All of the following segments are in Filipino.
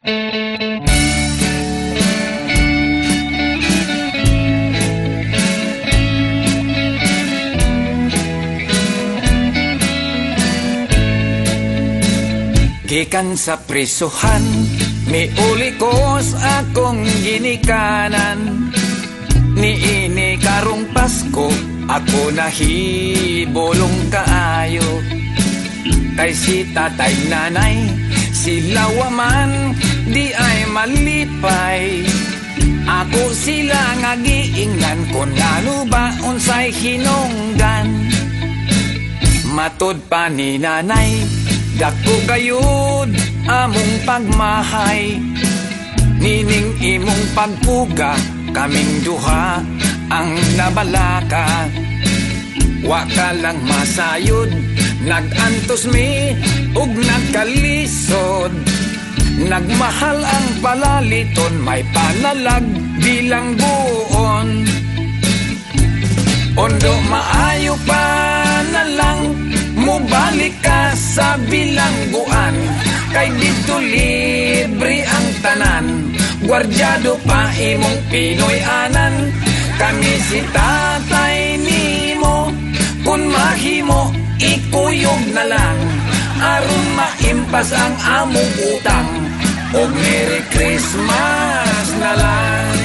Gikan sa prisuhan, miuli ko sa akong ginikanan. Niini karong Pasko, ako nahibulong kaayo. Kay si tatay nanay, sila waman, di ay malipay. Ako sila nga giingnan, kung ano ba unsay hinungdan. Matod pa ni nanay, dako gayud among pagmahay. Nining imong pagpuga, kaming duha ang nabalaka. Wa ka lang masayod, nagantos mi ug nagkalisod. Nagmahal ang palaliton, may panalag bilang buon. Ondo maayo pa na lang, mubalik ka sa bilangguan. Kay dito libre ang tanan, gwardyado pa imong Pinoy anan. Kami si tatay nimo, kun mahimo ikuyog na lang, aron maimpas ang among utang. O Merry Christmas na lang.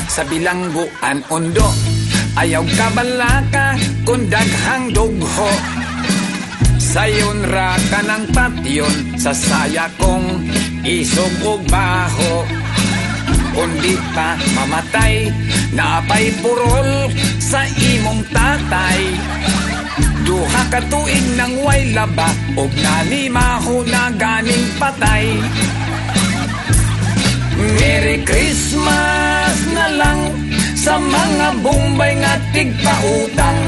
Sa bilangguan ondo, ayaw ka balaka kung daghang dugho. Sayon ra ka ng patyon, sa saya kong isog o baho. Kundi pa mamatay, naapay purol sa imong tatay. Duha ka tuig nang way laba, og nalimaho na ganing patay. Merry Christmas na lang sa mga bombay nga tigpautang,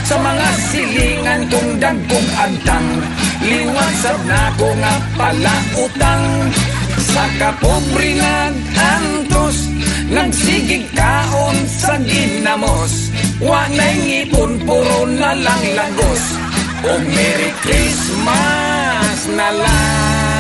sa mga silingan kong dagkong agtang. Liwansab na ko nga pala utang, sa kapobre nag-antos, nagsigig kaon sa ginamos. Wa na'y ngipon, puro na lang lagos. O Merry Christmas na lang.